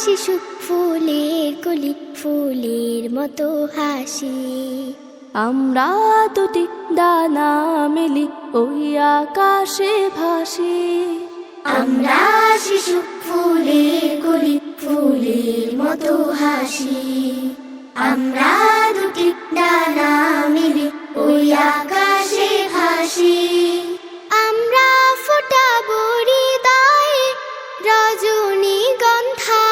শিশু ফুলের কলি, ফুলের মতো হাসি। আমরা দুটি ডানা মেলি ওই আকাশে ভাসি। আমরা শিশু ফুলের কলি, ফুলের মতো হাসি। আমরা দুটি ডানা মেলি ওই আকাশে ভাসি। আমরা ফোটাবো হৃদয়ে রজনীগন্ধা,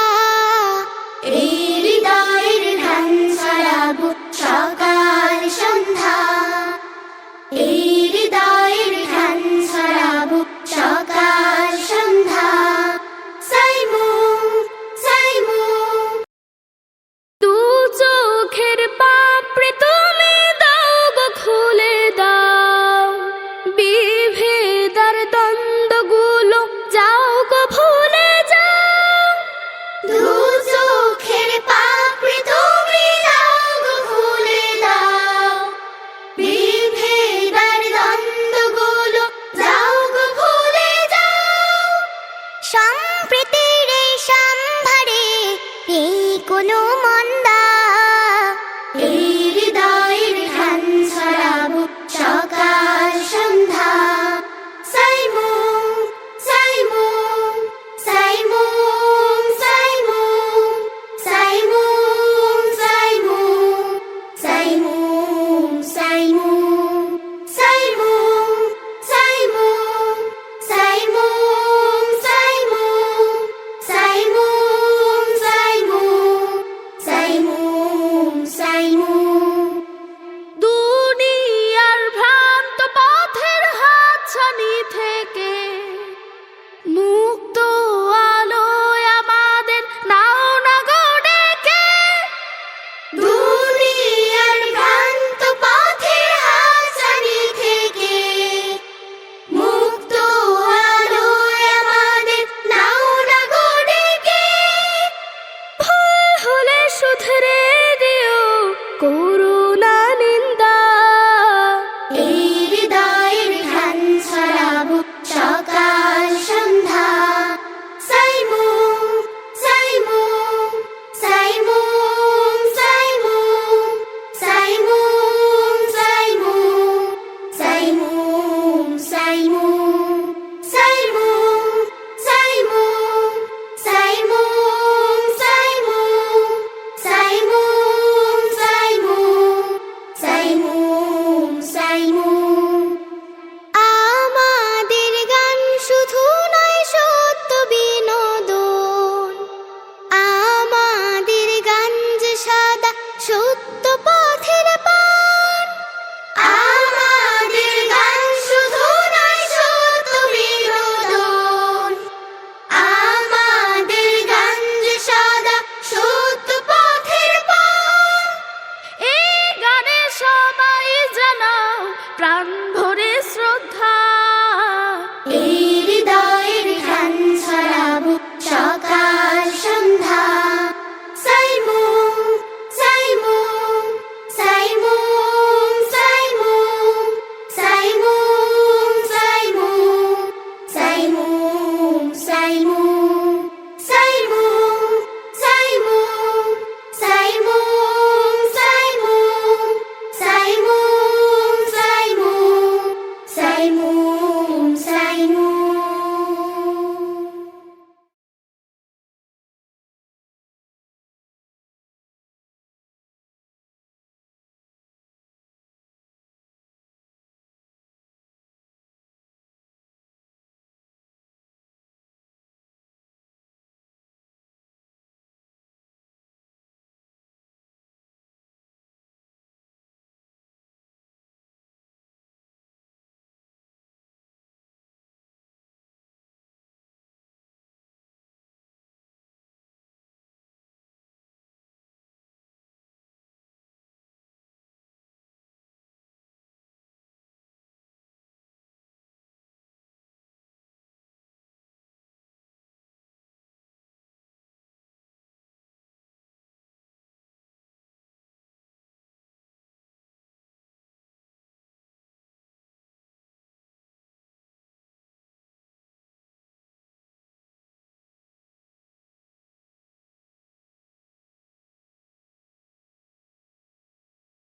এই হৃদয়ের ধ্যান ছড়াবো সকাল সন্ধ্যা। এই হৃদয়ের ধ্যান ছড়াবো সকাল সন্ধ্যা। সাইমু সাইমু দু চোখের পাপড়ি তুমি দাও গো খুলে দাও, বিভেদার দ্বন্দ্বগুলো যাও গো ভুলে যাও। দু চোখের পাপড়ি তুমি দাও গো খুলে দাও, বিভেদার দ্বন্দ্বগুলো যাও গো ভুলে যাও। সম্প্রীতির এই সম্ভারে এই